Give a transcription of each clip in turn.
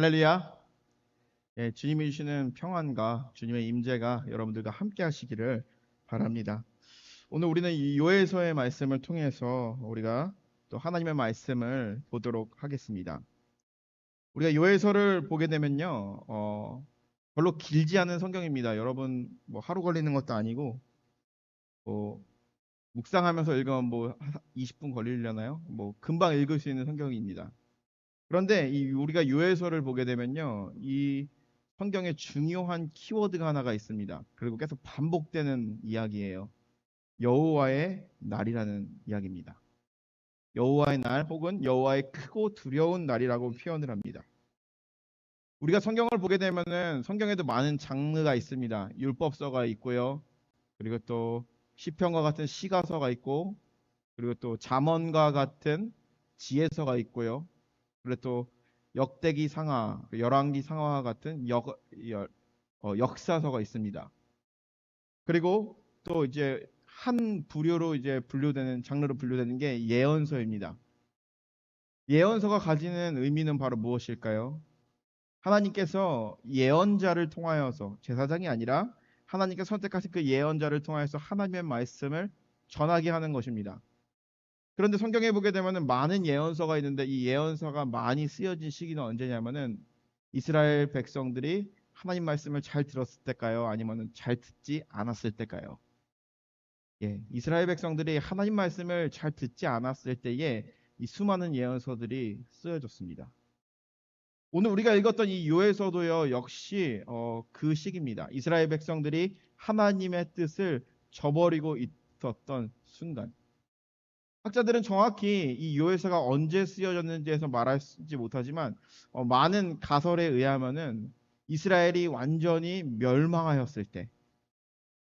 할렐루야. 예, 주님이 주시는 평안과 주님의 임재가 여러분들과 함께 하시기를 바랍니다. 오늘 우리는 이 요엘서의 말씀을 통해서 우리가 또 하나님의 말씀을 보도록 하겠습니다. 우리가 요엘서를 보게 되면요, 별로 길지 않은 성경입니다. 여러분 뭐 하루 걸리는 것도 아니고 뭐 묵상하면서 읽으면 뭐 20분 걸리려나요? 뭐 금방 읽을 수 있는 성경입니다. 그런데 우리가 요엘서를 보게 되면요, 이 성경에 중요한 키워드가 하나가 있습니다. 그리고 계속 반복되는 이야기예요. 여호와의 날이라는 이야기입니다. 여호와의 날 혹은 여호와의 크고 두려운 날이라고 표현을 합니다. 우리가 성경을 보게 되면은 성경에도 많은 장르가 있습니다. 율법서가 있고요. 그리고 또 시편과 같은 시가서가 있고, 그리고 또 잠언과 같은 지혜서가 있고요. 그리고 또 역대기 상하, 열왕기 상하와 같은 역사서가 있습니다. 그리고 또 이제 한 부류로 이제 분류되는 장르로 분류되는 게 예언서입니다. 예언서가 가지는 의미는 바로 무엇일까요? 하나님께서 예언자를 통하여서 제사장이 아니라 하나님께서 선택하신 그 예언자를 통하여서 하나님의 말씀을 전하게 하는 것입니다. 그런데 성경에 보게 되면은 많은 예언서가 있는데 이 예언서가 많이 쓰여진 시기는 언제냐면은 이스라엘 백성들이 하나님 말씀을 잘 들었을 때일까요? 아니면은 잘 듣지 않았을 때일까요? 예, 이스라엘 백성들이 하나님 말씀을 잘 듣지 않았을 때에 이 수많은 예언서들이 쓰여졌습니다. 오늘 우리가 읽었던 이 요엘서도요, 역시 그 시기입니다. 이스라엘 백성들이 하나님의 뜻을 저버리고 있었던 순간. 학자들은 정확히 이 요엘서가 언제 쓰여졌는지에서 말하지 못하지만 많은 가설에 의하면은 이스라엘이 완전히 멸망하였을 때,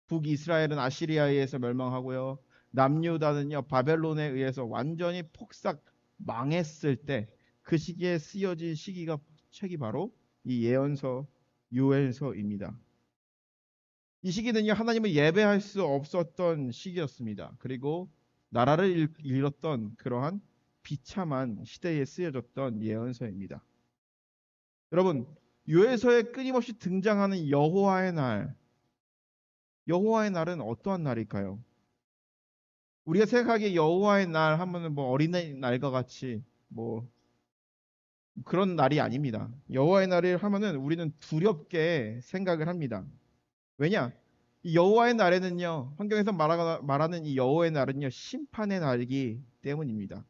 북이스라엘은 아시리아에 의해서 멸망하고요, 남유다는요 바벨론에 의해서 완전히 폭삭 망했을 때, 그 시기에 쓰여진 시기가 책이 바로 이 예언서 요엘서입니다. 이 시기는요, 하나님을 예배할 수 없었던 시기였습니다. 그리고 나라를 잃었던 그러한 비참한 시대에 쓰여졌던 예언서입니다. 여러분, 요엘서에 끊임없이 등장하는 여호와의 날, 여호와의 날은 어떠한 날일까요? 우리가 생각하기에 여호와의 날 하면은 뭐 어린이날과 같이 뭐 그런 날이 아닙니다. 여호와의 날을 하면은 우리는 두렵게 생각을 합니다. 왜냐? 이 여호와의 날에는요, 성경에서 말하는 이 여호와의 날은요, 심판의 날이기 때문입니다.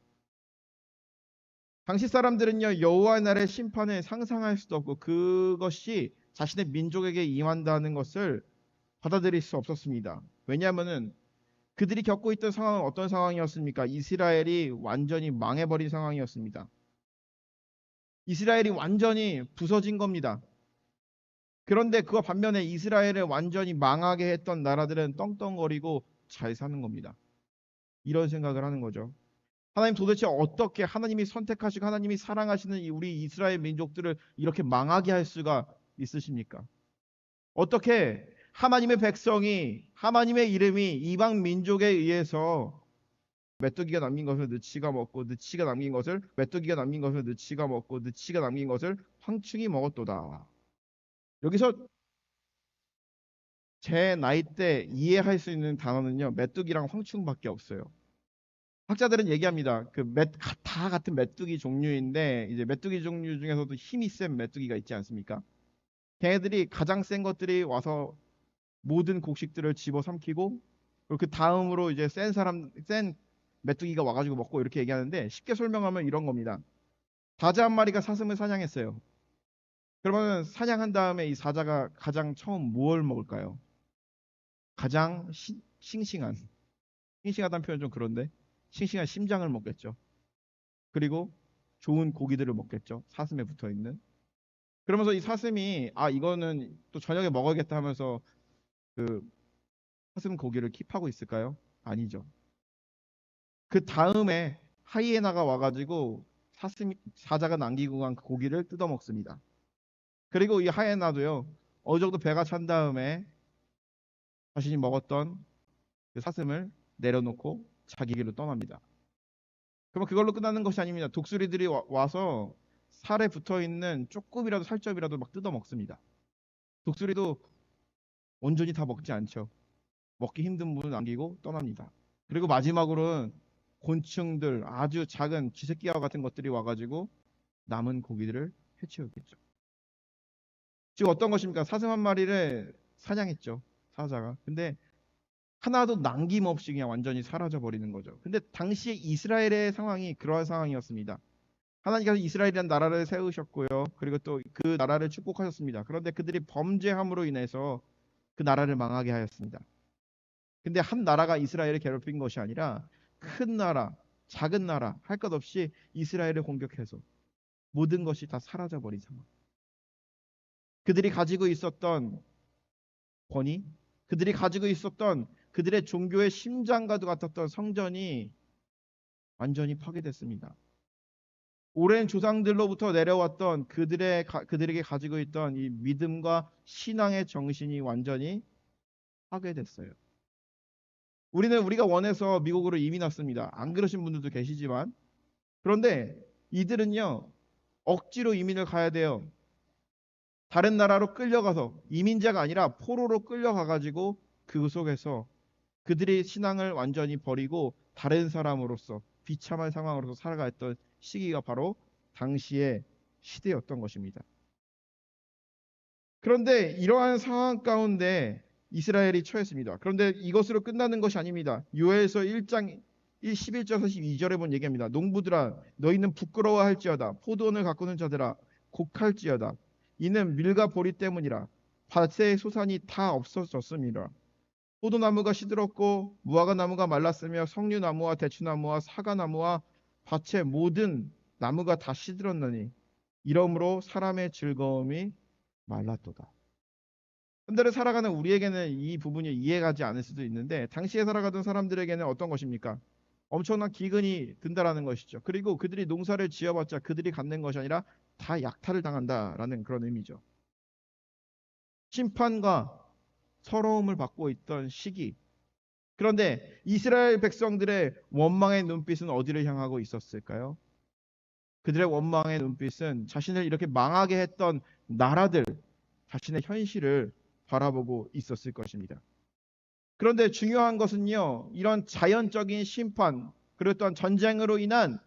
당시 사람들은요, 여호와의 날의 심판을 상상할 수도 없고 그것이 자신의 민족에게 임한다는 것을 받아들일 수 없었습니다. 왜냐하면은 그들이 겪고 있던 상황은 어떤 상황이었습니까? 이스라엘이 완전히 망해버린 상황이었습니다. 이스라엘이 완전히 부서진 겁니다. 그런데 그와 반면에 이스라엘을 완전히 망하게 했던 나라들은 떵떵거리고 잘 사는 겁니다. 이런 생각을 하는 거죠. 하나님 도대체 어떻게 하나님이 선택하시고 하나님이 사랑하시는 우리 이스라엘 민족들을 이렇게 망하게 할 수가 있으십니까? 어떻게 하나님의 백성이 하나님의 이름이 이방 민족에 의해서 메뚜기가 남긴 것을 느치가 먹고 느치가 남긴 것을 메뚜기가 남긴 것을 느치가 먹고 느치가 남긴 것을 황충이 먹었도다. 여기서 제 나이 때 이해할 수 있는 단어는요, 메뚜기랑 황충밖에 없어요. 학자들은 얘기합니다. 다 같은 메뚜기 종류인데 이제 메뚜기 종류 중에서도 힘이 센 메뚜기가 있지 않습니까? 걔네들이 가장 센 것들이 와서 모든 곡식들을 집어삼키고, 그리고 그 다음으로 이제 센 메뚜기가 와가지고 먹고, 이렇게 얘기하는데 쉽게 설명하면 이런 겁니다. 사자 한 마리가 사슴을 사냥했어요. 그러면 사냥한 다음에 이 사자가 가장 처음 뭘 먹을까요? 가장 싱싱한, 싱싱하다는 표현 좀 그런데 싱싱한 심장을 먹겠죠. 그리고 좋은 고기들을 먹겠죠. 사슴에 붙어 있는. 그러면서 이 사슴이 이거는 또 저녁에 먹어야겠다 하면서 그 사슴 고기를 킵하고 있을까요? 아니죠. 그 다음에 하이에나가 와가지고 사자가 남기고 간 그 고기를 뜯어 먹습니다. 그리고 이 하이에나도요, 어느 정도 배가 찬 다음에 자신이 먹었던 그 사슴을 내려놓고 자기 길로 떠납니다. 그러면 그걸로 끝나는 것이 아닙니다. 독수리들이 와서 살에 붙어 있는 조금이라도 살점이라도 막 뜯어 먹습니다. 독수리도 온전히 다 먹지 않죠. 먹기 힘든 부분 남기고 떠납니다. 그리고 마지막으로는 곤충들, 아주 작은 쥐새끼와 같은 것들이 와가지고 남은 고기들을 해치우겠죠. 지금 어떤 것입니까? 사슴 한 마리를 사냥했죠. 사자가. 근데 하나도 남김없이 그냥 완전히 사라져 버리는 거죠. 근데 당시에 이스라엘의 상황이 그러한 상황이었습니다. 하나님께서 이스라엘이라는 나라를 세우셨고요. 그리고 또 그 나라를 축복하셨습니다. 그런데 그들이 범죄함으로 인해서 그 나라를 망하게 하였습니다. 근데 한 나라가 이스라엘을 괴롭힌 것이 아니라 큰 나라, 작은 나라 할 것 없이 이스라엘을 공격해서 모든 것이 다 사라져 버린 상황. 그들이 가지고 있었던 권위, 그들이 가지고 있었던 그들의 종교의 심장과도 같았던 성전이 완전히 파괴됐습니다. 오랜 조상들로부터 내려왔던 그들에게 가지고 있던 이 믿음과 신앙의 정신이 완전히 파괴됐어요. 우리가 원해서 미국으로 이민 왔습니다. 안 그러신 분들도 계시지만 그런데 이들은요 억지로 이민을 가야 돼요. 다른 나라로 끌려가서 이민자가 아니라 포로로 끌려가가지고 그 속에서 그들의 신앙을 완전히 버리고 다른 사람으로서 비참한 상황으로서 살아갔던 시기가 바로 당시의 시대였던 것입니다. 그런데 이러한 상황 가운데 이스라엘이 처했습니다. 그런데 이것으로 끝나는 것이 아닙니다. 요엘서 1장 11절 42절에 본 얘기합니다. 농부들아 너희는 부끄러워할지어다. 포도원을 가꾸는 자들아 곡할지어다. 이는 밀과 보리 때문이라. 밭의 소산이 다 없어졌음이라. 포도나무가 시들었고 무화과 나무가 말랐으며 석류나무와 대추나무와 사과나무와 밭의 모든 나무가 다 시들었나니 이러므로 사람의 즐거움이 말랐도다. 현대를 살아가는 우리에게는 이 부분이 이해가지 않을 수도 있는데 당시에 살아가던 사람들에게는 어떤 것입니까? 엄청난 기근이 든다라는 것이죠. 그리고 그들이 농사를 지어봤자 그들이 갖는 것이 아니라 다 약탈을 당한다라는 그런 의미죠. 심판과 서러움을 받고 있던 시기. 그런데 이스라엘 백성들의 원망의 눈빛은 어디를 향하고 있었을까요? 그들의 원망의 눈빛은 자신을 이렇게 망하게 했던 나라들, 자신의 현실을 바라보고 있었을 것입니다. 그런데 중요한 것은요, 이런 자연적인 심판, 그리고 또한 전쟁으로 인한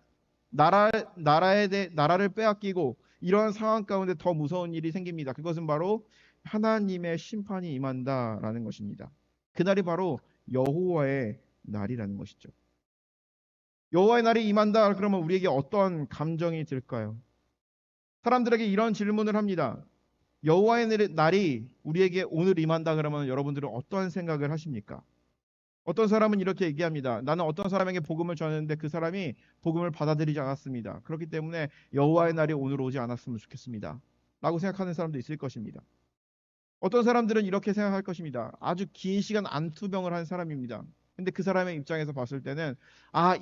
나라를 빼앗기고 이러한 상황 가운데 더 무서운 일이 생깁니다. 그것은 바로 하나님의 심판이 임한다라는 것입니다. 그날이 바로 여호와의 날이라는 것이죠. 여호와의 날이 임한다 그러면 우리에게 어떤 감정이 들까요? 사람들에게 이런 질문을 합니다. 여호와의 날이 우리에게 오늘 임한다 그러면 여러분들은 어떤 생각을 하십니까? 어떤 사람은 이렇게 얘기합니다. 나는 어떤 사람에게 복음을 전했는데 그 사람이 복음을 받아들이지 않았습니다. 그렇기 때문에 여호와의 날이 오늘 오지 않았으면 좋겠습니다. 라고 생각하는 사람도 있을 것입니다. 어떤 사람들은 이렇게 생각할 것입니다. 아주 긴 시간 안투병을 한 사람입니다. 근데 그 사람의 입장에서 봤을 때는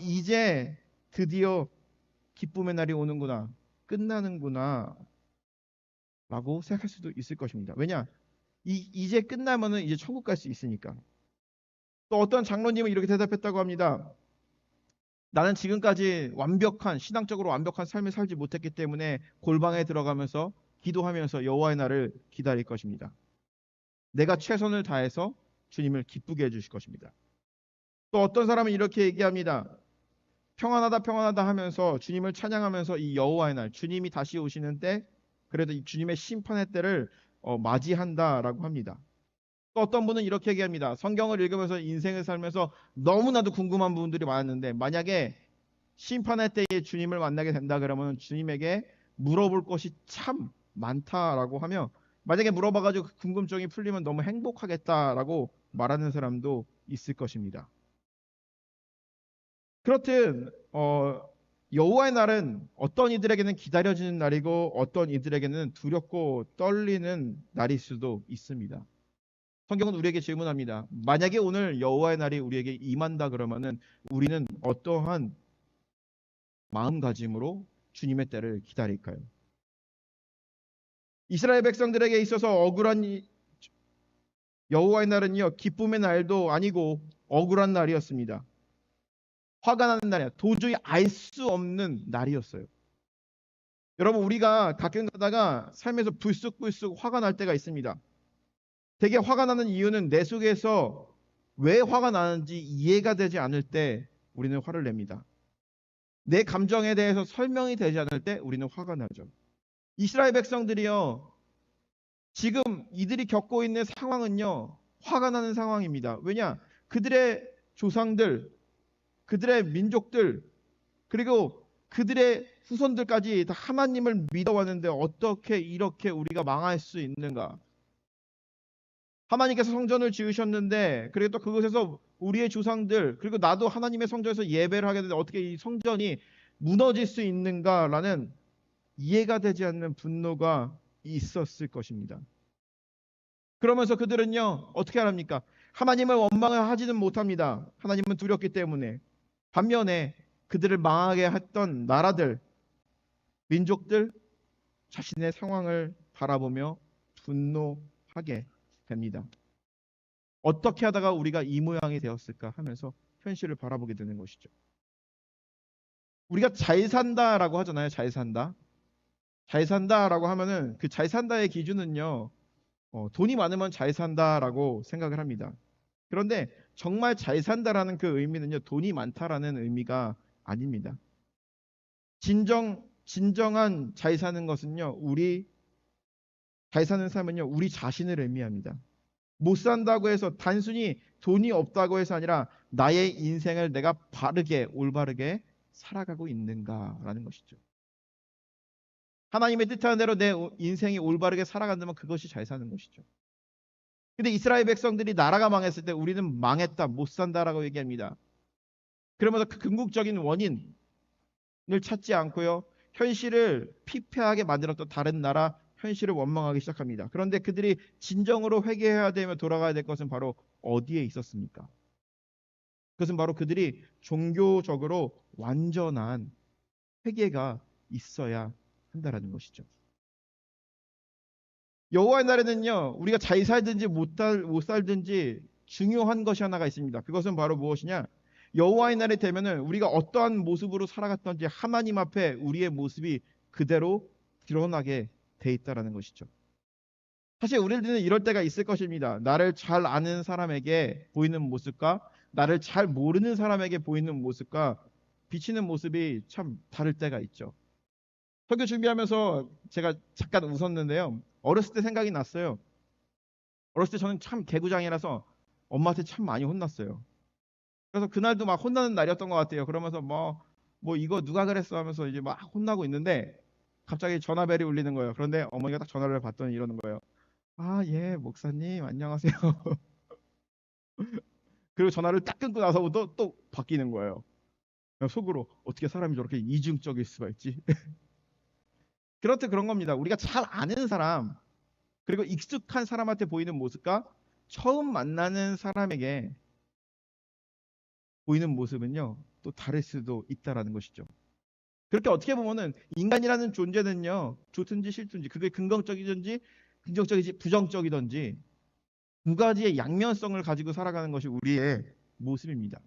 이제 드디어 기쁨의 날이 오는구나. 끝나는구나. 라고 생각할 수도 있을 것입니다. 왜냐? 이제 끝나면은 이제 천국 갈 수 있으니까. 또 어떤 장로님은 이렇게 대답했다고 합니다. 나는 지금까지 신앙적으로 완벽한 삶을 살지 못했기 때문에 골방에 들어가면서 기도하면서 여호와의 날을 기다릴 것입니다. 내가 최선을 다해서 주님을 기쁘게 해주실 것입니다. 또 어떤 사람은 이렇게 얘기합니다. 평안하다 평안하다 하면서 주님을 찬양하면서 이 여호와의 날, 주님이 다시 오시는 때, 그래도 이 주님의 심판의 때를 맞이한다라고 합니다. 또 어떤 분은 이렇게 얘기합니다. 성경을 읽으면서 인생을 살면서 너무나도 궁금한 부분들이 많았는데 만약에 심판의 때에 주님을 만나게 된다 그러면 주님에게 물어볼 것이 참 많다라고 하며 만약에 물어봐가지고 그 궁금증이 풀리면 너무 행복하겠다라고 말하는 사람도 있을 것입니다. 그렇듯 여호와의 날은 어떤 이들에게는 기다려지는 날이고 어떤 이들에게는 두렵고 떨리는 날일 수도 있습니다. 성경은 우리에게 질문합니다. 만약에 오늘 여호와의 날이 우리에게 임한다 그러면은 우리는 어떠한 마음가짐으로 주님의 때를 기다릴까요? 이스라엘 백성들에게 있어서 억울한 여호와의 날은요 기쁨의 날도 아니고 억울한 날이었습니다. 화가 나는 날이야. 도저히 알 수 없는 날이었어요. 여러분, 우리가 가끔 가다가 삶에서 불쑥불쑥 화가 날 때가 있습니다. 되게 화가 나는 이유는 내 속에서 왜 화가 나는지 이해가 되지 않을 때 우리는 화를 냅니다. 내 감정에 대해서 설명이 되지 않을 때 우리는 화가 나죠. 이스라엘 백성들이요, 지금 이들이 겪고 있는 상황은요, 화가 나는 상황입니다. 왜냐? 그들의 조상들, 그들의 민족들, 그리고 그들의 후손들까지 다 하나님을 믿어왔는데 어떻게 이렇게 우리가 망할 수 있는가? 하나님께서 성전을 지으셨는데, 그리고 또 그곳에서 우리의 조상들, 그리고 나도 하나님의 성전에서 예배를 하게 되는데 어떻게 이 성전이 무너질 수 있는가라는 이해가 되지 않는 분노가 있었을 것입니다. 그러면서 그들은요, 어떻게 합니까? 하나님을 원망을 하지는 못합니다. 하나님은 두렵기 때문에. 반면에 그들을 망하게 했던 나라들, 민족들, 자신의 상황을 바라보며 분노하게 됩니다. 어떻게 하다가 우리가 이 모양이 되었을까 하면서 현실을 바라보게 되는 것이죠. 우리가 잘 산다라고 하잖아요. 잘 산다. 잘 산다라고 하면은 그 잘 산다의 기준은요, 돈이 많으면 잘 산다라고 생각을 합니다. 그런데 정말 잘 산다라는 그 의미는요, 돈이 많다라는 의미가 아닙니다. 진정한 잘 사는 것은요, 잘 사는 삶은요, 우리 자신을 의미합니다. 못 산다고 해서 단순히 돈이 없다고 해서 아니라 나의 인생을 내가 바르게, 올바르게 살아가고 있는가라는 것이죠. 하나님의 뜻하는 대로 내 인생이 올바르게 살아간다면 그것이 잘 사는 것이죠. 근데 이스라엘 백성들이 나라가 망했을 때 우리는 망했다, 못 산다라고 얘기합니다. 그러면서 그 궁극적인 원인을 찾지 않고요, 현실을 피폐하게 만들었던 다른 나라 현실을 원망하기 시작합니다. 그런데 그들이 진정으로 회개해야 되며 돌아가야 될 것은 바로 어디에 있었습니까? 그것은 바로 그들이 종교적으로 완전한 회개가 있어야 한다라는 것이죠. 여호와의 날에는요, 우리가 잘 살든지 못 살든지 중요한 것이 하나가 있습니다. 그것은 바로 무엇이냐? 여호와의 날이 되면은 우리가 어떠한 모습으로 살아갔던지 하나님 앞에 우리의 모습이 그대로 드러나게 돼 있다라는 것이죠. 사실 우리들은 이럴 때가 있을 것입니다. 나를 잘 아는 사람에게 보이는 모습과 나를 잘 모르는 사람에게 보이는 모습과 비치는 모습이 참 다를 때가 있죠. 설교 준비하면서 제가 잠깐 웃었는데요. 어렸을 때 생각이 났어요. 어렸을 때 저는 참 개구장이라서 엄마한테 참 많이 혼났어요. 그래서 그날도 막 혼나는 날이었던 것 같아요. 그러면서 뭐 이거 누가 그랬어 하면서 이제 막 혼나고 있는데 갑자기 전화벨이 울리는 거예요. 그런데 어머니가 딱 전화를 받더니 이러는 거예요. 아, 예, 목사님, 안녕하세요. 그리고 전화를 딱 끊고 나서부터 또 바뀌는 거예요. 속으로 어떻게 사람이 저렇게 이중적일 수가 있지? 그렇듯 그런 겁니다. 우리가 잘 아는 사람, 그리고 익숙한 사람한테 보이는 모습과 처음 만나는 사람에게 보이는 모습은요, 또 다를 수도 있다라는 것이죠. 그렇게 어떻게 보면은 인간이라는 존재는요, 좋든지 싫든지, 그게 긍정적이든지, 긍정적이지 부정적이든지, 두 가지의 양면성을 가지고 살아가는 것이 우리의 모습입니다.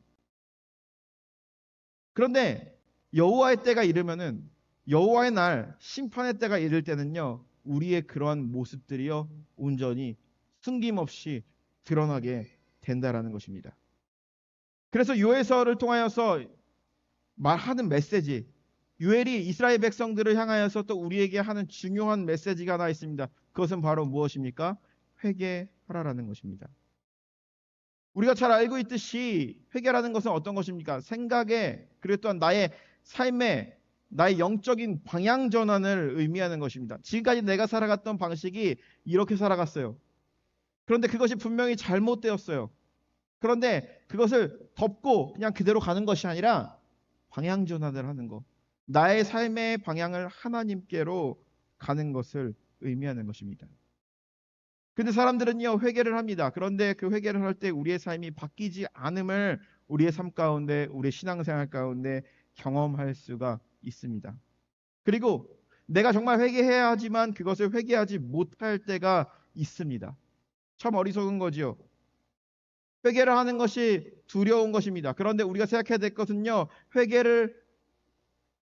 그런데 여호와의 때가 이르면은, 여호와의 날, 심판의 때가 이를 때는요, 우리의 그러한 모습들이요, 온전히 숨김없이 드러나게 된다라는 것입니다. 그래서 요엘서를 통하여서 말하는 메시지, 요엘이 이스라엘 백성들을 향하여서 또 우리에게 하는 중요한 메시지가 하나 있습니다. 그것은 바로 무엇입니까? 회개하라라는 것입니다. 우리가 잘 알고 있듯이 회개라는 것은 어떤 것입니까? 생각에, 그리고 또한 나의 삶에, 나의 영적인 방향 전환을 의미하는 것입니다. 지금까지 내가 살아갔던 방식이 이렇게 살아갔어요. 그런데 그것이 분명히 잘못되었어요. 그런데 그것을 덮고 그냥 그대로 가는 것이 아니라 방향 전환을 하는 것. 나의 삶의 방향을 하나님께로 가는 것을 의미하는 것입니다. 근데 사람들은요, 회개를 합니다. 그런데 그 회개를 할 때 우리의 삶이 바뀌지 않음을 우리의 삶 가운데, 우리의 신앙생활 가운데 경험할 수가 있습니다. 그리고 내가 정말 회개해야 하지만 그것을 회개하지 못할 때가 있습니다. 참 어리석은 거지요. 회개를 하는 것이 두려운 것입니다. 그런데 우리가 생각해야 될 것은요, 회개를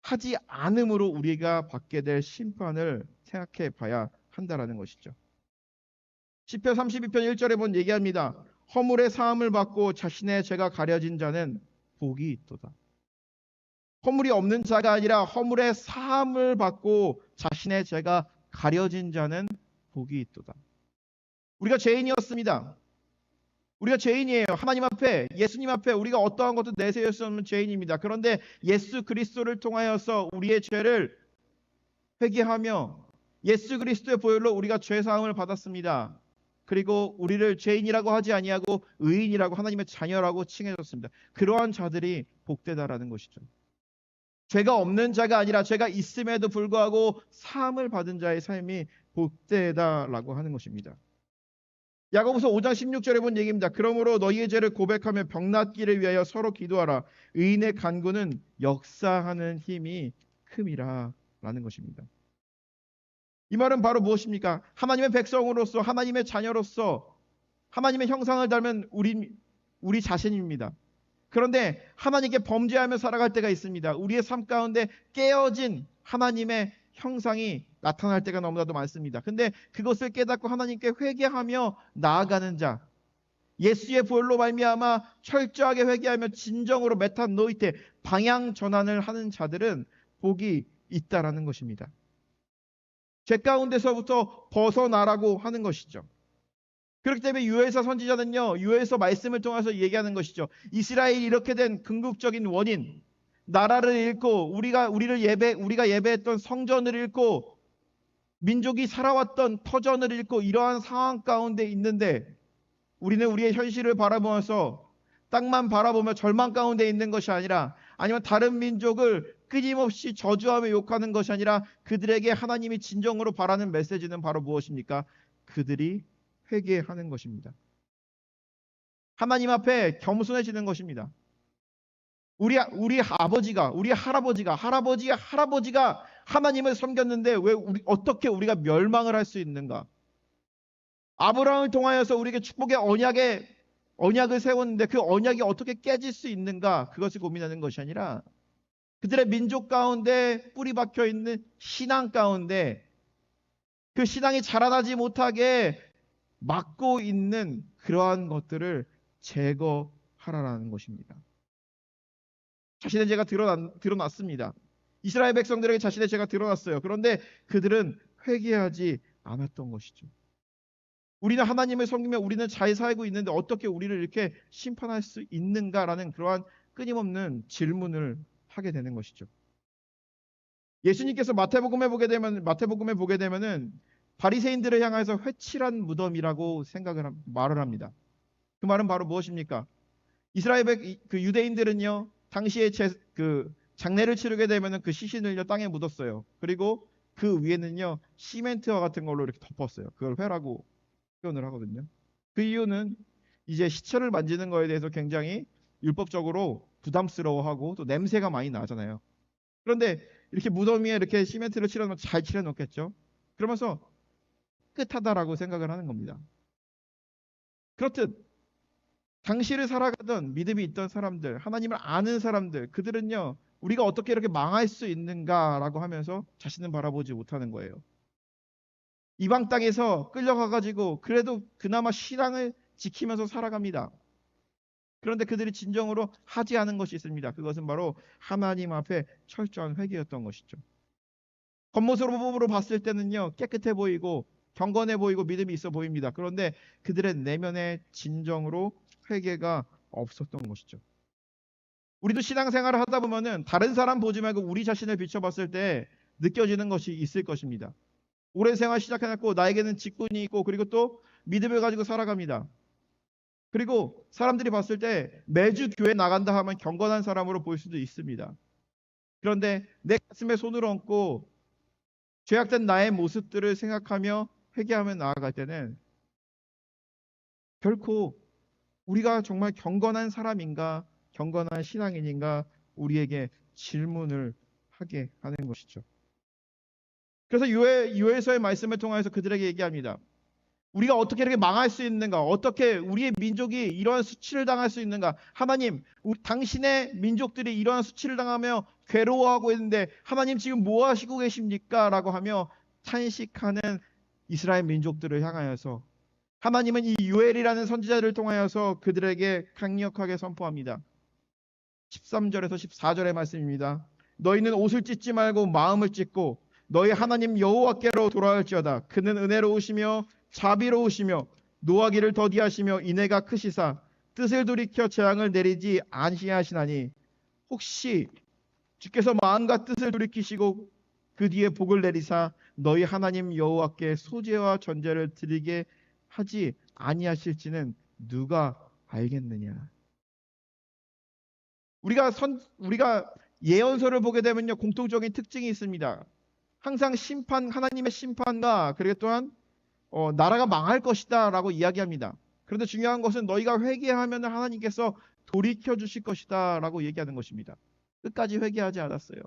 하지 않음으로 우리가 받게 될 심판을 생각해 봐야 한다라는 것이죠. 시편 32편 1절에 본 얘기합니다. 허물의 사함을 받고 자신의 죄가 가려진 자는 복이 있도다. 허물이 없는 자가 아니라 허물의 사함을 받고 자신의 죄가 가려진 자는 복이 있도다. 우리가 죄인이었습니다. 우리가 죄인이에요. 하나님 앞에, 예수님 앞에 우리가 어떠한 것도 내세울 수 없는 죄인입니다. 그런데 예수 그리스도를 통하여서 우리의 죄를 회개하며 예수 그리스도의 보혈로 우리가 죄 사함을 받았습니다. 그리고 우리를 죄인이라고 하지 아니하고 의인이라고 하나님의 자녀라고 칭해줬습니다. 그러한 자들이 복되다라는 것이죠. 죄가 없는 자가 아니라 죄가 있음에도 불구하고 사함을 받은 자의 삶이 복되다라고 하는 것입니다. 야고보서 5장 16절에 본 얘기입니다. 그러므로 너희의 죄를 고백하며 병 낫기를 위하여 서로 기도하라. 의인의 간구는 역사하는 힘이 큼이라 라는 것입니다. 이 말은 바로 무엇입니까? 하나님의 백성으로서, 하나님의 자녀로서 하나님의 형상을 닮은 우리 자신입니다. 그런데 하나님께 범죄하며 살아갈 때가 있습니다. 우리의 삶 가운데 깨어진 하나님의 형상이 나타날 때가 너무나도 많습니다. 근데 그것을 깨닫고 하나님께 회개하며 나아가는 자, 예수의 보혈로 말미암아 철저하게 회개하며 진정으로 메탄노이테 방향 전환을 하는 자들은 복이 있다라는 것입니다. 죄 가운데서부터 벗어나라고 하는 것이죠. 그렇기 때문에 유에서 선지자는요, 유에서 말씀을 통해서 얘기하는 것이죠. 이스라엘이 이렇게 된 궁극적인 원인, 나라를 잃고 우리가 예배했던 성전을 잃고 민족이 살아왔던 터전을 잃고 이러한 상황 가운데 있는데 우리는 우리의 현실을 바라보면서 땅만 바라보며 절망 가운데 있는 것이 아니라 아니면 다른 민족을 끊임없이 저주하며 욕하는 것이 아니라 그들에게 하나님이 진정으로 바라는 메시지는 바로 무엇입니까? 그들이 회개하는 것입니다. 하나님 앞에 겸손해지는 것입니다. 우리 아버지가, 우리 할아버지가 하나님을 섬겼는데 왜 어떻게 우리가 멸망을 할 수 있는가? 아브라함을 통하여서 우리에게 축복의 언약을 세웠는데 그 언약이 어떻게 깨질 수 있는가? 그것을 고민하는 것이 아니라 그들의 민족 가운데 뿌리 박혀 있는 신앙 가운데 그 신앙이 자라나지 못하게 막고 있는 그러한 것들을 제거하라는 것입니다. 자신의 죄가 드러났습니다. 이스라엘 백성들에게 자신의 죄가 드러났어요. 그런데 그들은 회개하지 않았던 것이죠. 우리는 하나님을 섬기며 우리는 잘 살고 있는데 어떻게 우리를 이렇게 심판할 수 있는가라는 그러한 끊임없는 질문을 하게 되는 것이죠. 예수님께서 마태복음에 보게 되면은 바리새인들을 향해서 회칠한 무덤이라고 말을 합니다. 그 말은 바로 무엇입니까? 그 유대인들은요, 당시에 그 장례를 치르게 되면은 그 시신을요 땅에 묻었어요. 그리고 그 위에는요 시멘트와 같은 걸로 이렇게 덮었어요. 그걸 회라고 표현을 하거든요. 그 이유는 이제 시체를 만지는 거에 대해서 굉장히 율법적으로 부담스러워하고 또 냄새가 많이 나잖아요. 그런데 이렇게 무덤 위에 이렇게 시멘트를 칠해놓으면 잘 칠해놓겠죠. 그러면서 깨끗하다라고 생각을 하는 겁니다. 그렇듯 당시를 살아가던 믿음이 있던 사람들, 하나님을 아는 사람들, 그들은요 우리가 어떻게 이렇게 망할 수 있는가라고 하면서 자신은 바라보지 못하는 거예요. 이방 땅에서 끌려가가지고 그래도 그나마 신앙을 지키면서 살아갑니다. 그런데 그들이 진정으로 하지 않은 것이 있습니다. 그것은 바로 하나님 앞에 철저한 회개였던 것이죠. 겉모습으로 봤을 때는요 깨끗해 보이고 경건해 보이고 믿음이 있어 보입니다. 그런데 그들의 내면에 진정으로 회개가 없었던 것이죠. 우리도 신앙생활을 하다 보면은 다른 사람 보지 말고 우리 자신을 비춰봤을 때 느껴지는 것이 있을 것입니다. 오랜 생활 시작해놨고 나에게는 직분이 있고 그리고 또 믿음을 가지고 살아갑니다. 그리고 사람들이 봤을 때 매주 교회 나간다 하면 경건한 사람으로 보일 수도 있습니다. 그런데 내 가슴에 손을 얹고 죄악된 나의 모습들을 생각하며 회개하며 나아갈 때는 결코 우리가 정말 경건한 사람인가, 경건한 신앙인인가 우리에게 질문을 하게 하는 것이죠. 그래서 유에서의 말씀을 통해서 그들에게 얘기합니다. 우리가 어떻게 이렇게 망할 수 있는가? 어떻게 우리의 민족이 이러한 수치를 당할 수 있는가? 하나님, 당신의 민족들이 이러한 수치를 당하며 괴로워하고 있는데 하나님 지금 뭐 하시고 계십니까? 라고 하며 탄식하는 이스라엘 민족들을 향하여서 하나님은 이 요엘이라는 선지자를 통하여서 그들에게 강력하게 선포합니다. 13절에서 14절의 말씀입니다. 너희는 옷을 찢지 말고 마음을 찢고 너희 하나님 여호와께로 돌아올지어다. 그는 은혜로우시며 자비로우시며 노하기를 더디하시며 인애가 크시사 뜻을 돌이켜 재앙을 내리지 아니하시나니 혹시 주께서 마음과 뜻을 돌이키시고 그 뒤에 복을 내리사 너희 하나님 여호와께 소제와 전제를 드리게 하지 아니하실지는 누가 알겠느냐. 우리가 예언서를 보게 되면요, 공통적인 특징이 있습니다. 항상 하나님의 심판과 그리고 또한 나라가 망할 것이다 라고 이야기합니다. 그런데 중요한 것은 너희가 회개하면 하나님께서 돌이켜 주실 것이다 라고 얘기하는 것입니다. 끝까지 회개하지 않았어요.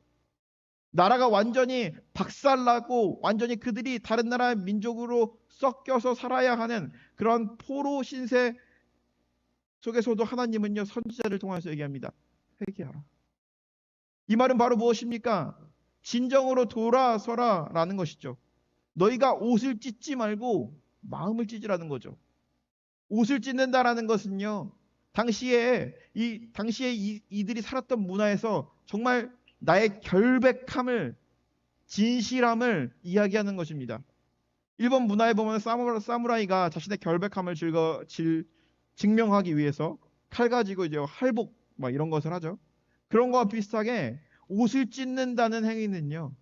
나라가 완전히 박살나고 완전히 그들이 다른 나라의 민족으로 섞여서 살아야 하는 그런 포로 신세 속에서도 하나님은요, 선지자를 통해서 얘기합니다. 회개하라. 이 말은 바로 무엇입니까? 진정으로 돌아서라 라는 것이죠. 너희가 옷을 찢지 말고 마음을 찢으라는 거죠. 옷을 찢는다라는 것은요, 당시에 이들이 살았던 문화에서 정말 나의 결백함을, 진실함을 이야기하는 것입니다. 일본 문화에 보면 사무라이가 자신의 결백함을 증명하기 위해서 칼 가지고 이제 할복 막 이런 것을 하죠. 그런 거와 비슷하게 옷을 찢는다는 행위는요,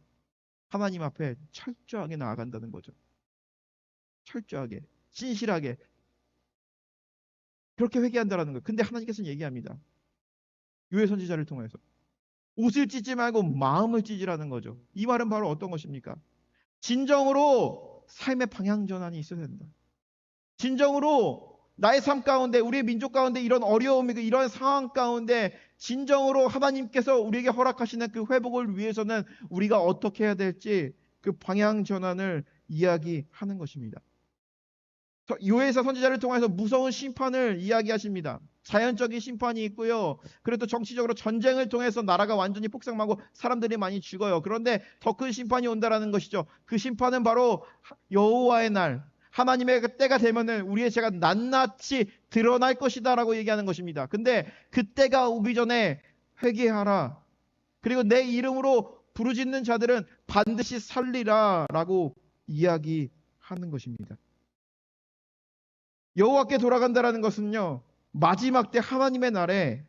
하나님 앞에 철저하게 나아간다는 거죠. 철저하게, 진실하게 그렇게 회개한다라는 거예요. 근데 하나님께서는 얘기합니다. 요엘 선지자를 통해서 옷을 찢지 말고 마음을 찢으라는 거죠. 이 말은 바로 어떤 것입니까? 진정으로 삶의 방향 전환이 있어야 된다. 진정으로 나의 삶 가운데, 우리의 민족 가운데 이런 어려움, 이런 상황 가운데 진정으로 하나님께서 우리에게 허락하시는 그 회복을 위해서는 우리가 어떻게 해야 될지 그 방향 전환을 이야기하는 것입니다. 요엘서 선지자를 통해서 무서운 심판을 이야기하십니다. 자연적인 심판이 있고요. 그리고 또 정치적으로 전쟁을 통해서 나라가 완전히 폭삭하고 사람들이 많이 죽어요. 그런데 더 큰 심판이 온다라는 것이죠. 그 심판은 바로 여호와의 날, 하나님의 그 때가 되면은 우리의 죄가 낱낱이 드러날 것이다라고 얘기하는 것입니다. 근데 그 때가 오기 전에 회개하라. 그리고 내 이름으로 부르짖는 자들은 반드시 살리라라고 이야기하는 것입니다. 여호와께 돌아간다라는 것은요, 마지막 때 하나님의 날에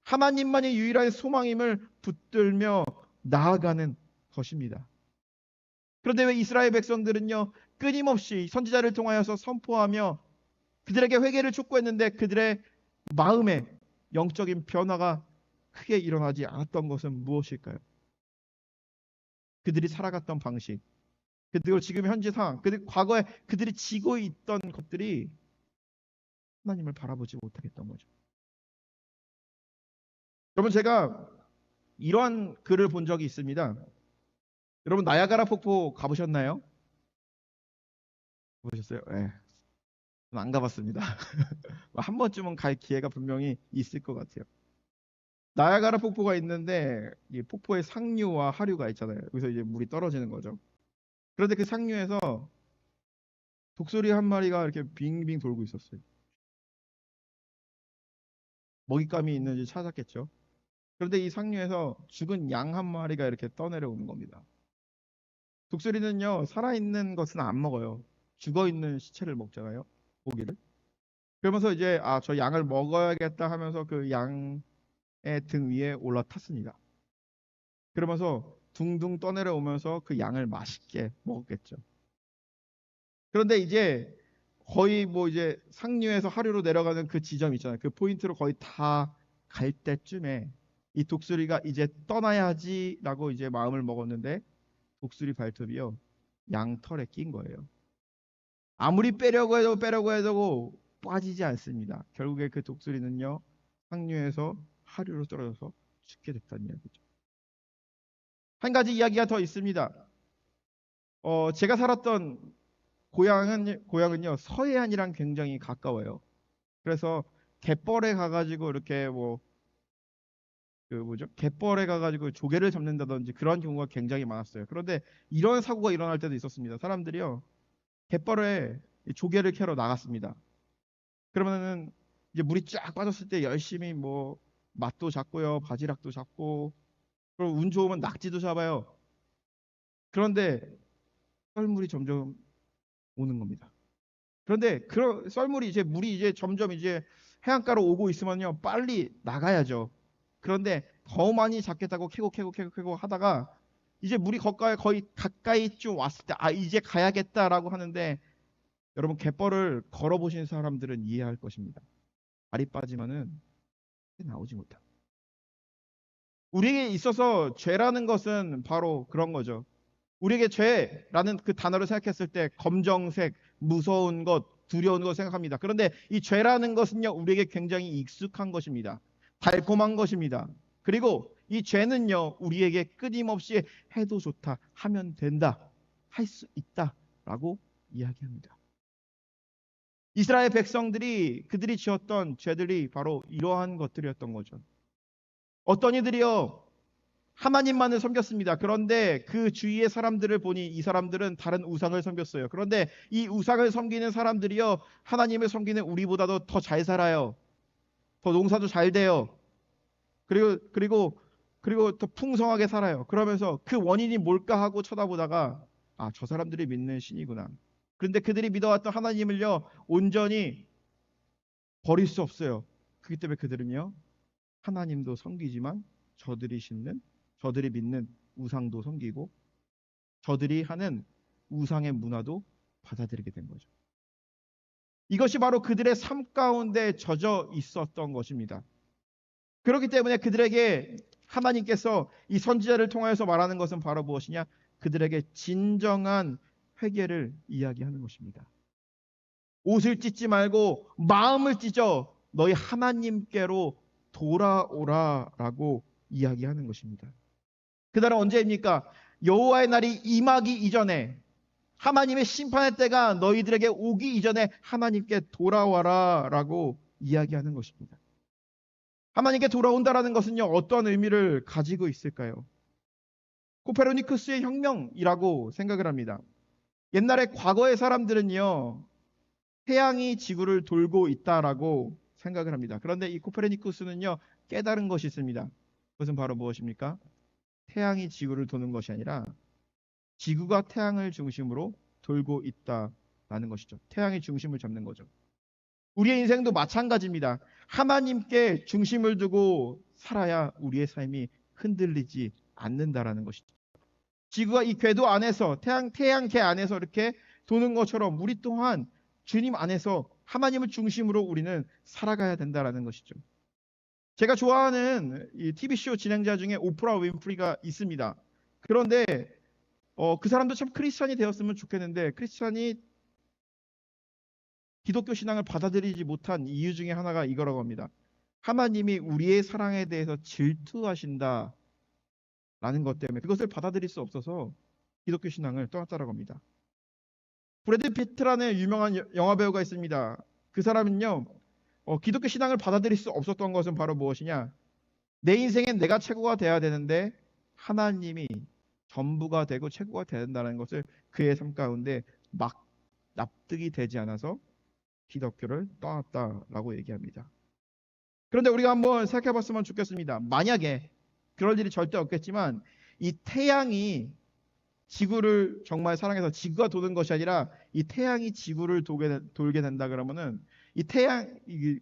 하나님만이 유일한 소망임을 붙들며 나아가는 것입니다. 그런데 왜 이스라엘 백성들은요, 끊임없이 선지자를 통하여서 선포하며 그들에게 회개를 촉구했는데 그들의 마음에 영적인 변화가 크게 일어나지 않았던 것은 무엇일까요? 그들이 살아갔던 방식, 그리고 지금 현재 상황, 과거에 그들이 지고 있던 것들이 하나님을 바라보지 못하겠던 거죠. 여러분, 제가 이러한 글을 본 적이 있습니다. 여러분, 나야가라 폭포 가보셨나요? 보셨어요? 네. 안 가봤습니다. 한 번쯤은 갈 기회가 분명히 있을 것 같아요. 나야가라 폭포가 있는데 이 폭포의 상류와 하류가 있잖아요. 여기서 이제 물이 떨어지는 거죠. 그런데 그 상류에서 독수리 한 마리가 이렇게 빙빙 돌고 있었어요. 먹잇감이 있는지 찾았겠죠. 그런데 이 상류에서 죽은 양 한 마리가 이렇게 떠내려오는 겁니다. 독수리는요, 살아있는 것은 안 먹어요. 죽어있는 시체를 먹잖아요. 고기를. 그러면서 이제 저 양을 먹어야겠다 하면서 그 양의 등 위에 올라탔습니다. 그러면서 둥둥 떠내려오면서 그 양을 맛있게 먹었겠죠. 그런데 이제 거의 뭐 이제 상류에서 하류로 내려가는 그 지점 있잖아요. 그 포인트로 거의 다 갈 때쯤에 이 독수리가 이제 떠나야지라고 이제 마음을 먹었는데 독수리 발톱이요, 양 털에 낀 거예요. 아무리 빼려고 해도 빠지지 않습니다. 결국에 그 독수리는요, 상류에서 하류로 떨어져서 죽게 됐다는 이야기죠. 한 가지 이야기가 더 있습니다. 제가 살았던 고향은요 서해안이랑 굉장히 가까워요. 그래서 갯벌에 가가지고 이렇게 뭐 그 뭐죠? 갯벌에 가가지고 조개를 잡는다든지 그런 경우가 굉장히 많았어요. 그런데 이런 사고가 일어날 때도 있었습니다. 사람들이요 갯벌에 이 조개를 캐러 나갔습니다. 그러면은 이제 물이 쫙 빠졌을 때 열심히 뭐 맛도 잡고요, 바지락도 잡고, 그리고 운 좋으면 낙지도 잡아요. 그런데 썰물이 점점 오는 겁니다. 그런데 그런 썰물이 이제 물이 이제 점점 이제 해안가로 오고 있으면요 빨리 나가야죠. 그런데 더 많이 잡겠다고 캐고 하다가 이제 물이 거의 가까이 좀 왔을 때 아 이제 가야겠다라고 하는데 여러분 갯벌을 걸어보신 사람들은 이해할 것입니다. 발이 빠지면은 나오지 못합니다. 우리에게 있어서 죄라는 것은 바로 그런 거죠. 우리에게 죄라는 그 단어를 생각했을 때 검정색, 무서운 것, 두려운 것 생각합니다. 그런데 이 죄라는 것은요, 우리에게 굉장히 익숙한 것입니다. 달콤한 것입니다. 그리고 이 죄는요, 우리에게 끊임없이 해도 좋다, 하면 된다, 할 수 있다라고 이야기합니다. 이스라엘 백성들이 그들이 지었던 죄들이 바로 이러한 것들이었던 거죠. 어떤 이들이요, 하나님만을 섬겼습니다. 그런데 그 주위의 사람들을 보니 이 사람들은 다른 우상을 섬겼어요. 그런데 이 우상을 섬기는 사람들이요, 하나님을 섬기는 우리보다도 더 잘 살아요. 더 농사도 잘 돼요. 그리고 더 풍성하게 살아요. 그러면서 그 원인이 뭘까 하고 쳐다보다가 아, 저 사람들이 믿는 신이구나. 그런데 그들이 믿어왔던 하나님을요, 온전히 버릴 수 없어요. 그렇기 때문에 그들은요, 하나님도 섬기지만 저들이 믿는 우상도 섬기고 저들이 하는 우상의 문화도 받아들이게 된 거죠. 이것이 바로 그들의 삶 가운데 젖어 있었던 것입니다. 그렇기 때문에 그들에게 하나님께서 이 선지자를 통하여서 말하는 것은 바로 무엇이냐? 그들에게 진정한 회개를 이야기하는 것입니다. 옷을 찢지 말고 마음을 찢어 너희 하나님께로 돌아오라라고 이야기하는 것입니다. 그날은 언제입니까? 여호와의 날이 임하기 이전에, 하나님의 심판의 때가 너희들에게 오기 이전에 하나님께 돌아와라라고 이야기하는 것입니다. 하나님께 돌아온다라는 것은요, 어떤 의미를 가지고 있을까요? 코페르니쿠스의 혁명이라고 생각을 합니다. 옛날에 과거의 사람들은요, 태양이 지구를 돌고 있다라고 생각을 합니다. 그런데 이 코페르니쿠스는요, 깨달은 것이 있습니다. 그것은 바로 무엇입니까? 태양이 지구를 도는 것이 아니라 지구가 태양을 중심으로 돌고 있다라는 것이죠. 태양의 중심을 잡는 거죠. 우리의 인생도 마찬가지입니다. 하나님께 중심을 두고 살아야 우리의 삶이 흔들리지 않는다라는 것이죠. 지구가 이 궤도 안에서 태양계 안에서 이렇게 도는 것처럼 우리 또한 주님 안에서 하나님을 중심으로 우리는 살아가야 된다라는 것이죠. 제가 좋아하는 이 TV쇼 진행자 중에 오프라 윈프리가 있습니다. 그런데 그 사람도 참 크리스찬이 되었으면 좋겠는데 크리스찬이 기독교 신앙을 받아들이지 못한 이유 중에 하나가 이거라고 합니다. 하나님이 우리의 사랑에 대해서 질투하신다라는 것 때문에 그것을 받아들일 수 없어서 기독교 신앙을 떠났다라고 합니다. 브래드 피트라는 유명한 영화 배우가 있습니다. 그 사람은요, 기독교 신앙을 받아들일 수 없었던 것은 바로 무엇이냐? 내 인생엔 내가 최고가 돼야 되는데 하나님이 전부가 되고 최고가 된다는 것을 그의 삶 가운데 막 납득이 되지 않아서 기독교를 떠났다라고 얘기합니다. 그런데 우리가 한번 생각해 봤으면 좋겠습니다. 만약에 그럴 일이 절대 없겠지만 이 태양이 지구를 정말 사랑해서 지구가 도는 것이 아니라 이 태양이 지구를 돌게 된다 그러면은 이 태양이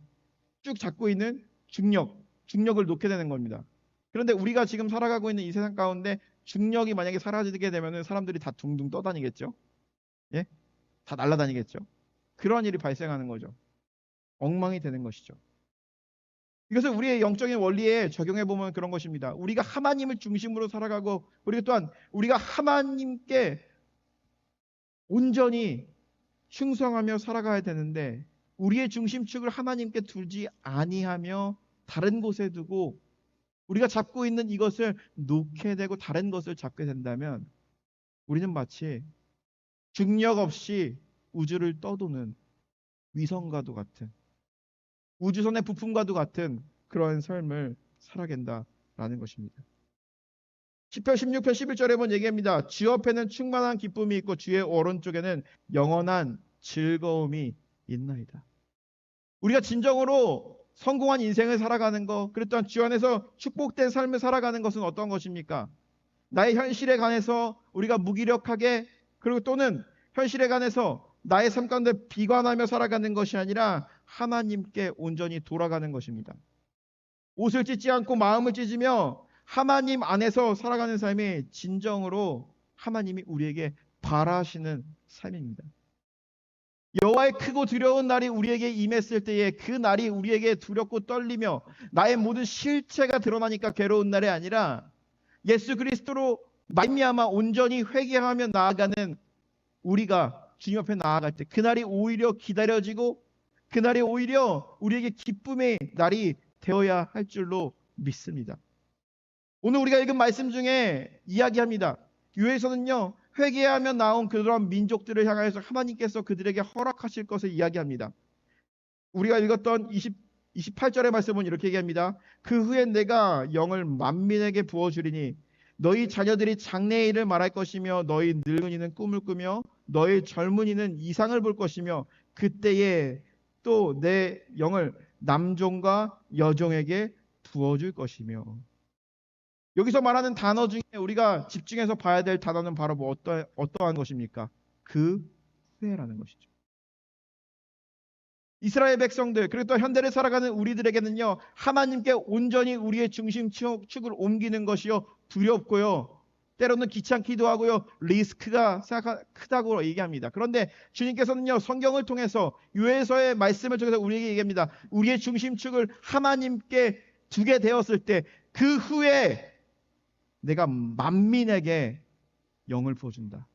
쭉 잡고 있는 중력을 놓게 되는 겁니다. 그런데 우리가 지금 살아가고 있는 이 세상 가운데 중력이 만약에 사라지게 되면은 사람들이 다 둥둥 떠다니겠죠? 예? 다 날아다니겠죠? 그런 일이 발생하는 거죠. 엉망이 되는 것이죠. 이것을 우리의 영적인 원리에 적용해 보면 그런 것입니다. 우리가 하나님을 중심으로 살아가고 그리고 또한 우리가 하나님께 온전히 충성하며 살아가야 되는데 우리의 중심축을 하나님께 두지 아니하며 다른 곳에 두고 우리가 잡고 있는 이것을 놓게 되고 다른 것을 잡게 된다면 우리는 마치 중력 없이 우주를 떠도는 위성과도 같은, 우주선의 부품과도 같은 그러한 삶을 살아간다라는 것입니다. 시편 16편 11절에 보면 얘기합니다. 주 옆에는 충만한 기쁨이 있고 주의 오른쪽에는 영원한 즐거움이 있나이다. 우리가 진정으로 성공한 인생을 살아가는 것, 그리고 또한 주 안에서 축복된 삶을 살아가는 것은 어떤 것입니까? 나의 현실에 관해서 우리가 무기력하게, 그리고 또는 현실에 관해서 나의 삶 가운데 비관하며 살아가는 것이 아니라 하나님께 온전히 돌아가는 것입니다. 옷을 찢지 않고 마음을 찢으며 하나님 안에서 살아가는 삶이 진정으로 하나님이 우리에게 바라시는 삶입니다. 여호와의 크고 두려운 날이 우리에게 임했을 때에 그 날이 우리에게 두렵고 떨리며 나의 모든 실체가 드러나니까 괴로운 날이 아니라 예수 그리스도로 말미암아 온전히 회개하며 나아가는 우리가 주님 앞에 나아갈 때 그날이 오히려 기다려지고 그날이 오히려 우리에게 기쁨의 날이 되어야 할 줄로 믿습니다. 오늘 우리가 읽은 말씀 중에 이야기합니다. 유에서는요, 회개하며 나온 그런 민족들을 향해서 하나님께서 그들에게 허락하실 것을 이야기합니다. 우리가 읽었던 28절의 말씀은 이렇게 얘기합니다. 그 후에 내가 영을 만민에게 부어주리니 너희 자녀들이 장래의 일을 말할 것이며 너희 늙은이는 꿈을 꾸며 너희 젊은이는 이상을 볼 것이며 그때에 또 내 영을 남종과 여종에게 부어줄 것이며. 여기서 말하는 단어 중에 우리가 집중해서 봐야 될 단어는 바로 어떠한 것입니까? 그 후회라는 것이죠. 이스라엘 백성들, 그리고 또 현대를 살아가는 우리들에게는요, 하나님께 온전히 우리의 중심축을 옮기는 것이요, 두렵고요, 때로는 귀찮기도 하고요, 리스크가 크다고 얘기합니다. 그런데 주님께서는요, 성경을 통해서 유에서의 말씀을 통해서 우리에게 얘기합니다. 우리의 중심축을 하나님께 두게 되었을 때 그 후에 내가 만민에게 영을 부어준다.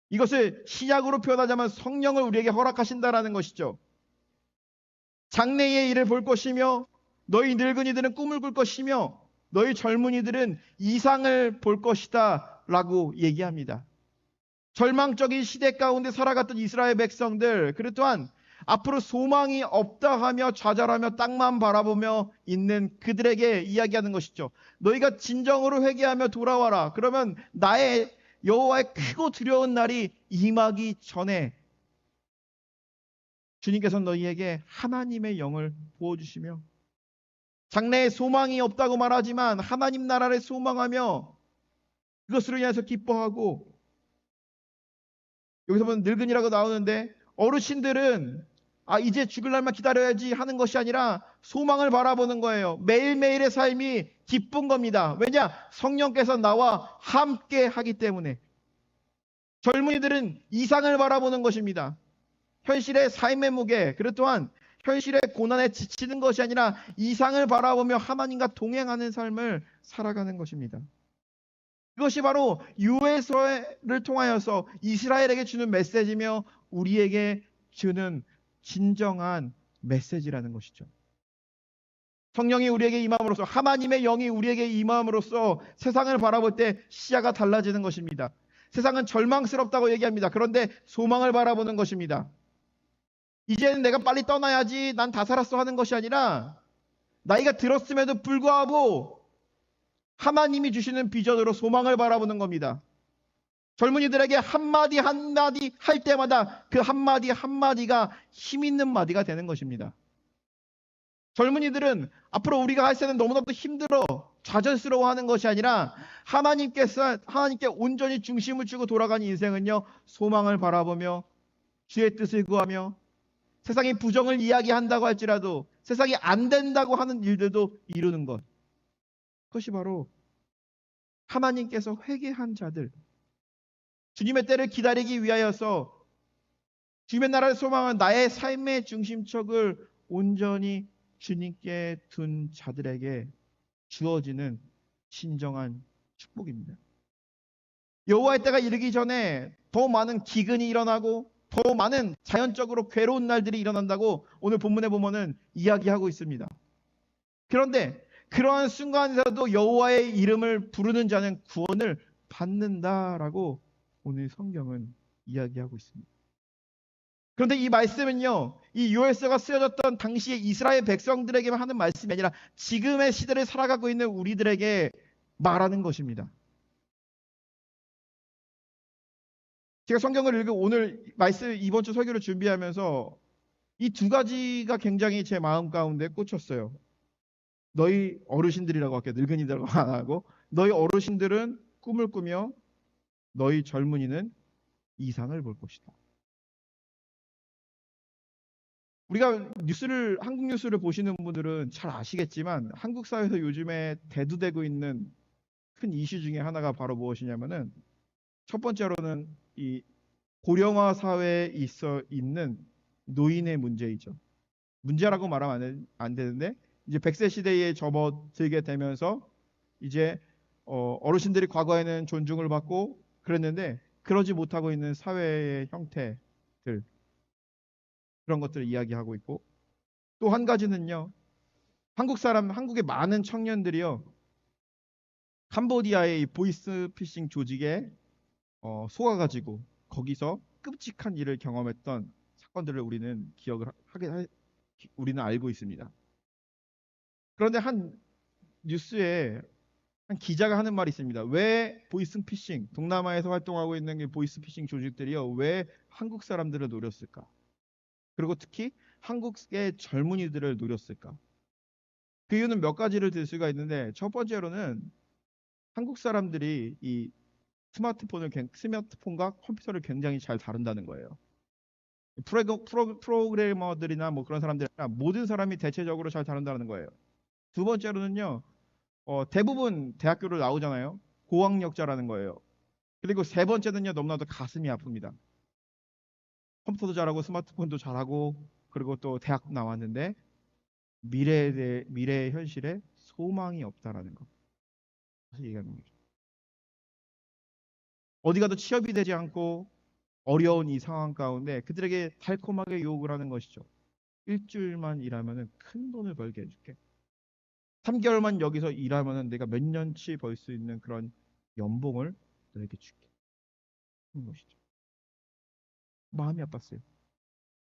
이것을 신약으로 표현하자면 성령을 우리에게 허락하신다라는 것이죠. 장래의 일을 볼 것이며 너희 늙은이들은 꿈을 꿀 것이며 너희 젊은이들은 이상을 볼 것이다 라고 얘기합니다. 절망적인 시대 가운데 살아갔던 이스라엘 백성들, 그리고 또한 앞으로 소망이 없다 하며 좌절하며 땅만 바라보며 있는 그들에게 이야기하는 것이죠. 너희가 진정으로 회개하며 돌아와라. 그러면 나의 여호와의 크고 두려운 날이 임하기 전에 주님께서는 너희에게 하나님의 영을 부어주시며 장래에 소망이 없다고 말하지만 하나님 나라를 소망하며 그것으로 인해서 기뻐하고, 여기서 보면 늙은이라고 나오는데 어르신들은 이제 죽을 날만 기다려야지 하는 것이 아니라 소망을 바라보는 거예요. 매일매일의 삶이 기쁜 겁니다. 왜냐? 성령께서 나와 함께 하기 때문에. 젊은이들은 이상을 바라보는 것입니다. 현실의 삶의 무게, 그리고 또한 현실의 고난에 지치는 것이 아니라 이상을 바라보며 하나님과 동행하는 삶을 살아가는 것입니다. 그것이 바로 유에서를 통하여서 이스라엘에게 주는 메시지며 우리에게 주는 진정한 메시지라는 것이죠. 성령이 우리에게 임함으로써, 하나님의 영이 우리에게 임함으로써 세상을 바라볼 때 시야가 달라지는 것입니다. 세상은 절망스럽다고 얘기합니다. 그런데 소망을 바라보는 것입니다. 이제는 내가 빨리 떠나야지, 난 다 살았어 하는 것이 아니라 나이가 들었음에도 불구하고 하나님이 주시는 비전으로 소망을 바라보는 겁니다. 젊은이들에게 한마디 한마디 할 때마다 그 한마디 한마디가 힘 있는 마디가 되는 것입니다. 젊은이들은 앞으로 우리가 할 때는 너무나도 힘들어 좌절스러워하는 것이 아니라 하나님께 온전히 중심을 주고 돌아가는 인생은요, 소망을 바라보며 주의 뜻을 구하며 세상이 부정을 이야기한다고 할지라도 세상이 안 된다고 하는 일들도 이루는 것, 그것이 바로 하나님께서 회개한 자들, 주님의 때를 기다리기 위하여서 주님의 나라를 소망한 나의 삶의 중심축을 온전히 주님께 둔 자들에게 주어지는 진정한 축복입니다. 여호와의 때가 이르기 전에 더 많은 기근이 일어나고 더 많은 자연적으로 괴로운 날들이 일어난다고 오늘 본문에 보면은 이야기하고 있습니다. 그런데 그러한 순간에서도 여호와의 이름을 부르는 자는 구원을 받는다라고 오늘 성경은 이야기하고 있습니다. 그런데 이 말씀은요, 이 요엘서가 쓰여졌던 당시의 이스라엘 백성들에게만 하는 말씀이 아니라 지금의 시대를 살아가고 있는 우리들에게 말하는 것입니다. 제가 성경을 읽고 오늘 말씀 이번 주 설교를 준비하면서 이 두 가지가 굉장히 제 마음 가운데 꽂혔어요. 너희 어르신들이라고 할게요. 늙은이들하고 안 하고, 너희 어르신들은 꿈을 꾸며 너희 젊은이는 이상을 볼 것이다. 우리가 한국 뉴스를 보시는 분들은 잘 아시겠지만 한국 사회에서 요즘에 대두되고 있는 큰 이슈 중에 하나가 바로 무엇이냐면은, 첫 번째로는 이 고령화 사회에 있어 있는 노인의 문제이죠. 문제라고 말하면 안 되는데, 이제 100세 시대에 접어들게 되면서 이제 어르신들이 과거에는 존중을 받고 그랬는데 그러지 못하고 있는 사회의 형태들, 그런 것들을 이야기하고 있고, 또 한 가지는요, 한국의 많은 청년들이요, 캄보디아의 이 보이스피싱 조직에 속아가지고 거기서 끔찍한 일을 경험했던 사건들을 우리는 우리는 알고 있습니다. 그런데 한 뉴스에 한 기자가 하는 말이 있습니다. 왜 보이스피싱, 동남아에서 활동하고 있는 게 보이스피싱 조직들이요, 왜 한국 사람들을 노렸을까? 그리고 특히 한국의 젊은이들을 노렸을까? 그 이유는 몇 가지를 들 수가 있는데, 첫 번째로는 한국 사람들이 이 스마트폰과 컴퓨터를 굉장히 잘 다룬다는 거예요. 프로그래머들이나 뭐 그런 사람들이 아니라 모든 사람이 대체적으로 잘 다룬다는 거예요. 두 번째로는요, 대부분 대학교를 나오잖아요. 고학력자라는 거예요. 그리고 세 번째는요, 너무나도 가슴이 아픕니다. 컴퓨터도 잘하고 스마트폰도 잘하고 그리고 또 대학 나왔는데 미래의 현실에 소망이 없다라는 거. 사실 얘기하는 거죠. 어디 가도 취업이 되지 않고 어려운 이 상황 가운데 그들에게 달콤하게 유혹을 하는 것이죠. 일주일만 일하면은 큰 돈을 벌게 해줄게. 3개월만 여기서 일하면은 내가 몇 년치 벌 수 있는 그런 연봉을 너에게 줄게. 하는 것이죠. 마음이 아팠어요.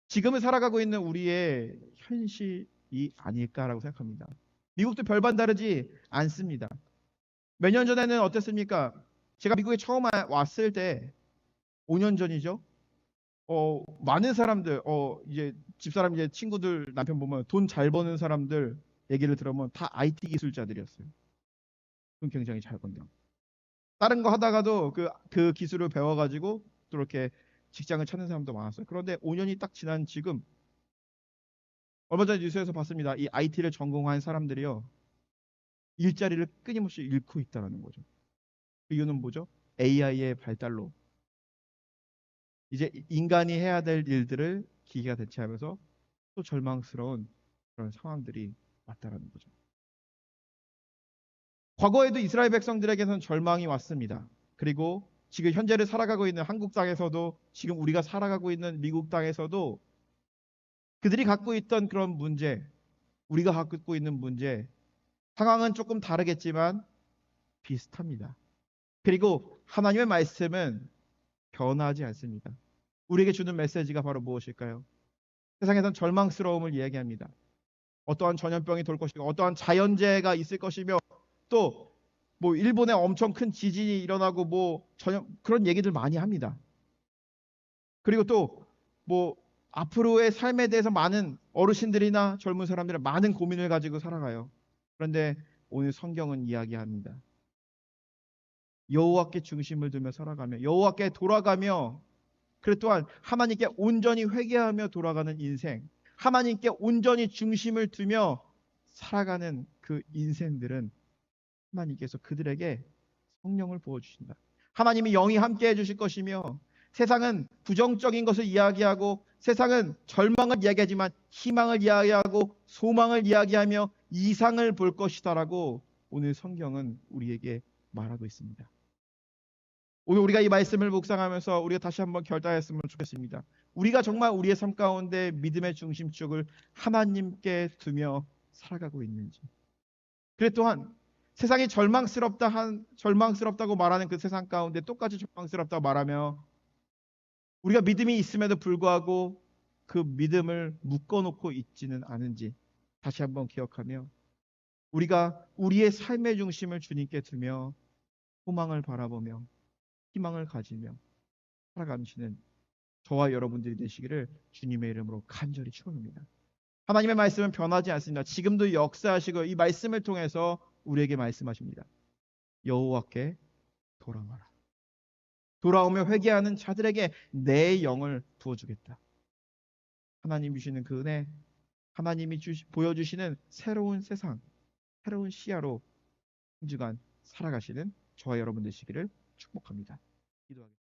지금을 살아가고 있는 우리의 현실이 아닐까라고 생각합니다. 미국도 별반 다르지 않습니다. 몇 년 전에는 어땠습니까? 제가 미국에 처음 왔을 때 5년 전이죠. 많은 사람들, 이제 집사람, 이제 친구들, 남편 보면 돈 잘 버는 사람들 얘기를 들으면 다 IT 기술자들이었어요. 돈 굉장히 잘 번다. 다른 거 하다가도 그 기술을 배워가지고 또 이렇게 직장을 찾는 사람도 많았어요. 그런데 5년이 딱 지난 지금, 얼마 전에 뉴스에서 봤습니다. 이 IT를 전공한 사람들이요, 일자리를 끊임없이 잃고 있다는 거죠. 그 이유는 뭐죠? AI의 발달로 이제 인간이 해야 될 일들을 기계가 대체하면서 또 절망스러운 그런 상황들이 왔다라는 거죠. 과거에도 이스라엘 백성들에게는 절망이 왔습니다. 그리고 지금 현재를 살아가고 있는 한국 땅에서도, 지금 우리가 살아가고 있는 미국 땅에서도 그들이 갖고 있던 그런 문제, 우리가 갖고 있는 문제, 상황은 조금 다르겠지만 비슷합니다. 그리고 하나님의 말씀은 변하지 않습니다. 우리에게 주는 메시지가 바로 무엇일까요? 세상에선 절망스러움을 이야기합니다. 어떠한 전염병이 돌 것이고 어떠한 자연재해가 있을 것이며, 또 뭐 일본에 엄청 큰 지진이 일어나고 뭐 그런 얘기들 많이 합니다. 그리고 또 뭐 앞으로의 삶에 대해서 많은 어르신들이나 젊은 사람들은 많은 고민을 가지고 살아가요. 그런데 오늘 성경은 이야기합니다. 여호와께 중심을 두며 살아가며 여호와께 돌아가며, 그리고 또한 하나님께 온전히 회개하며 돌아가는 인생, 하나님께 온전히 중심을 두며 살아가는 그 인생들은 하나님께서 그들에게 성령을 부어주신다. 하나님이 영이 함께 해주실 것이며, 세상은 부정적인 것을 이야기하고 세상은 절망을 이야기하지만 희망을 이야기하고 소망을 이야기하며 이상을 볼 것이다라고 오늘 성경은 우리에게 말하고 있습니다. 오늘 우리가 이 말씀을 묵상하면서 우리가 다시 한번 결단했으면 좋겠습니다. 우리가 정말 우리의 삶 가운데 믿음의 중심축을 하나님께 두며 살아가고 있는지. 그래, 또한 세상이 절망스럽다고 말하는 그 세상 가운데 똑같이 절망스럽다고 말하며 우리가 믿음이 있음에도 불구하고 그 믿음을 묶어놓고 있지는 않은지 다시 한번 기억하며 우리가 우리의 삶의 중심을 주님께 두며 소망을 바라보며 희망을 가지며 살아가시는 저와 여러분들이 되시기를 주님의 이름으로 간절히 축원합니다. 하나님의 말씀은 변하지 않습니다. 지금도 역사하시고 이 말씀을 통해서 우리에게 말씀하십니다. 여호와께 돌아와라. 돌아오며 회개하는 자들에게 내 영을 부어주겠다. 하나님 주시는 그 은혜, 하나님이 보여주시는 새로운 세상, 새로운 시야로 한 주간 살아가시는 저와 여러분 되시기를 축복합니다. 기도하겠습니다.